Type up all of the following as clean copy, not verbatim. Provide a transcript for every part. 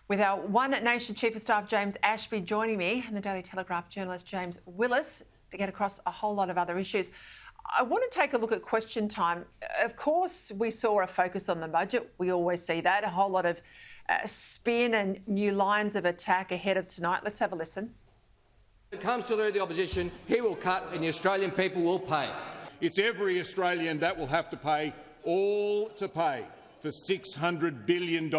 with our One Nation Chief of Staff, James Ashby, joining me, and the Daily Telegraph journalist, James Willis, to get across a whole lot of other issues. I want to take a look at question time. Of course, we saw a focus on the budget. We always see that. A whole lot of spin and new lines of attack ahead of tonight. Let's have a listen. When it comes to the opposition, he will cut and the Australian people will pay. It's every Australian that will have to pay, all to pay, for $600 billion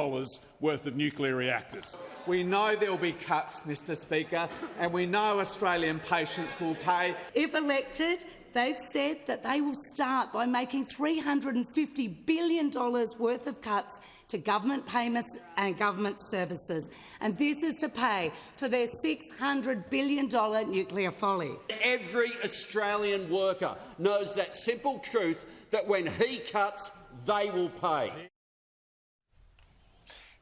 worth of nuclear reactors. We know there will be cuts, Mr Speaker, and we know Australian patients will pay. If elected, they've said that they will start by making $350 billion worth of cuts to government payments and government services. And this is to pay for their $600 billion nuclear folly. Every Australian worker knows that simple truth, that when he cuts, they will pay.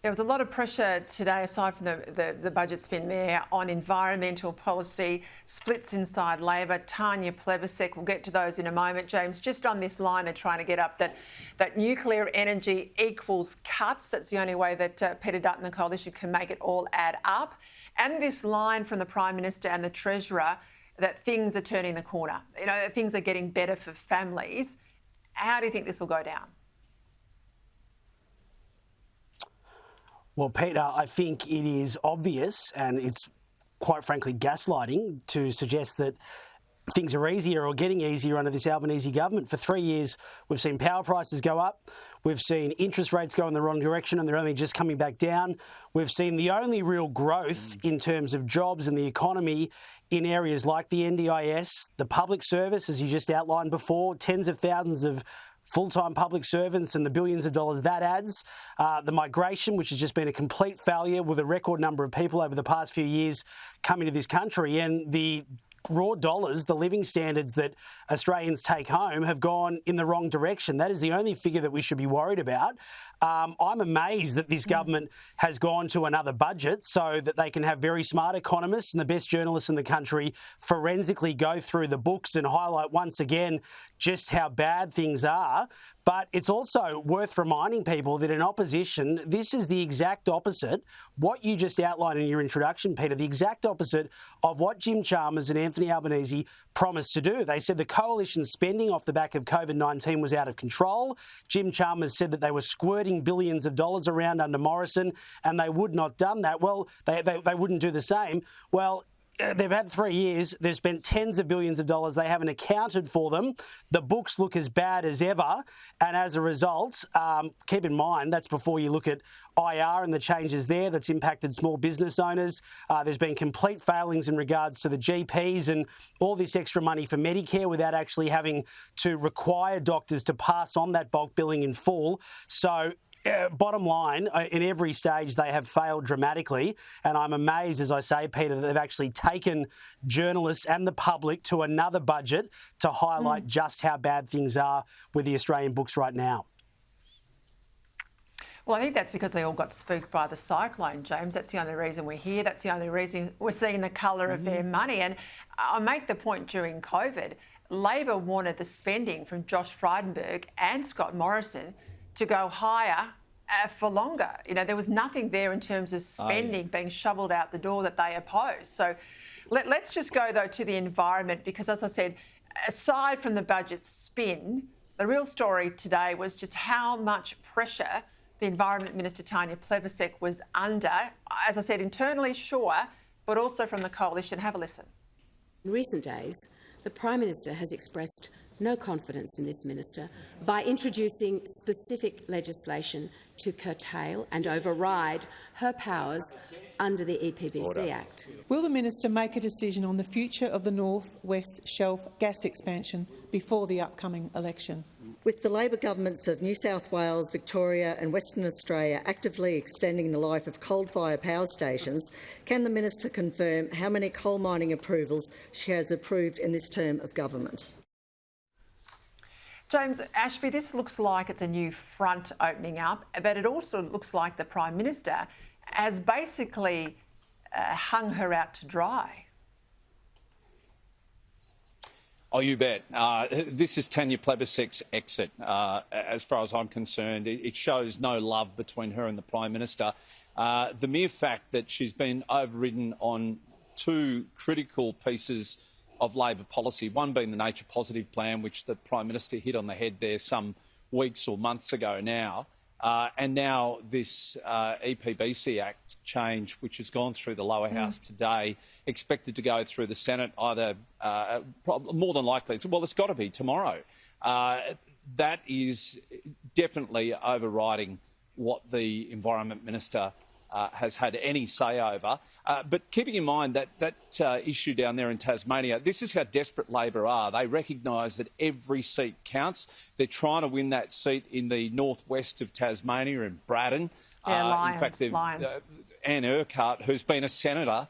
There was a lot of pressure today, aside from the budget spin there, on environmental policy, splits inside Labor. Tanya Plibersek, we'll get to those in a moment. James, just on this line, they're trying to get up that nuclear energy equals cuts. That's the only way that Peter Dutton and the Coalition can make it all add up. And this line from the Prime Minister and the Treasurer that things are turning the corner. You know, things are getting better for families. How do you think this will go down? Well, Peter, I think it is obvious, and it's quite frankly gaslighting, to suggest that things are easier or getting easier under this Albanese government. For 3 years, we've seen power prices go up. We've seen interest rates go in the wrong direction and they're only just coming back down. We've seen the only real growth in terms of jobs and the economy in areas like the NDIS, the public service, as you just outlined before, tens of thousands of full-time public servants and the billions of dollars that adds. The migration, which has just been a complete failure with a record number of people over the past few years coming to this country, and the raw dollars, the living standards that Australians take home have gone in the wrong direction. That is the only figure that we should be worried about. I'm amazed that this government has gone to another budget so that they can have very smart economists and the best journalists in the country forensically go through the books and highlight once again just how bad things are. But it's also worth reminding people that in opposition, this is the exact opposite, what you just outlined in your introduction, Peter, the exact opposite of what Jim Chalmers and Anthony Albanese promised to do. They said the coalition's spending off the back of COVID-19 was out of control. Jim Chalmers said that they were squirting billions of dollars around under Morrison and they would not done that. Well, they wouldn't do the same. Well, they've had 3 years. They've spent tens of billions of dollars. They haven't accounted for them. The books look as bad as ever. And as a result, keep in mind, that's before you look at IR and the changes there that's impacted small business owners. There's been complete failings in regards to the GPs and all this extra money for Medicare without actually having to require doctors to pass on that bulk billing in full. So bottom line, in every stage they have failed dramatically, and I'm amazed, as I say, Peter, that they've actually taken journalists and the public to another budget to highlight just how bad things are with the Australian books right now. Well, I think that's because they all got spooked by the cyclone, James. That's the only reason we're here. That's the only reason we're seeing the colour of their money. And I make the point during COVID, Labor wanted the spending from Josh Frydenberg and Scott Morrison to go higher for longer. You know, there was nothing there in terms of spending being shoveled out the door that they opposed. So let's just go, though, to the environment, because, as I said, aside from the budget spin, the real story today was just how much pressure the Environment Minister, Tanya Plibersek, was under. As I said, internally, sure, but also from the Coalition. Have a listen. In recent days, the Prime Minister has expressed no confidence in this minister by introducing specific legislation to curtail and override her powers under the EPBC Act. Will the minister make a decision on the future of the North West Shelf gas expansion before the upcoming election? With the Labor governments of New South Wales, Victoria and Western Australia actively extending the life of coal-fired power stations, can the minister confirm how many coal mining approvals she has approved in this term of government? James Ashby, this looks like it's a new front opening up, but it also looks like the Prime Minister has basically hung her out to dry. Oh, you bet. This is Tanya Plibersek's exit. As far as I'm concerned, it shows no love between her and the Prime Minister. The mere fact that she's been overridden on two critical pieces of Labor policy, one being the Nature Positive plan, which the Prime Minister hit on the head there some weeks or months ago now, and now this EPBC Act change, which has gone through the lower house today, expected to go through the Senate either, more than likely, it's got to be tomorrow. That is definitely overriding what the Environment Minister has had any say over. But keeping in mind that issue down there in Tasmania, this is how desperate Labor are. They recognise that every seat counts. They're trying to win that seat in the northwest of Tasmania in Braddon. Lions, in fact, Lions. Anne Urquhart, who's been a senator,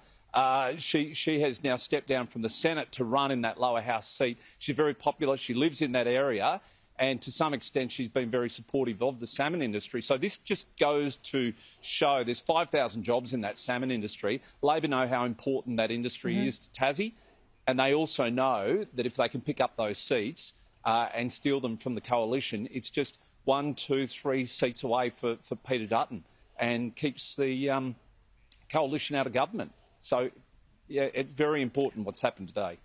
she has now stepped down from the Senate to run in that lower house seat. She's very popular. She lives in that area. And to some extent, she's been very supportive of the salmon industry. So this just goes to show there's 5,000 jobs in that salmon industry. Labor know how important that industry is to Tassie, and they also know that if they can pick up those seats and steal them from the coalition, it's just 1, 2, 3 seats away for Peter Dutton and keeps the coalition out of government. So, yeah, it's very important what's happened today.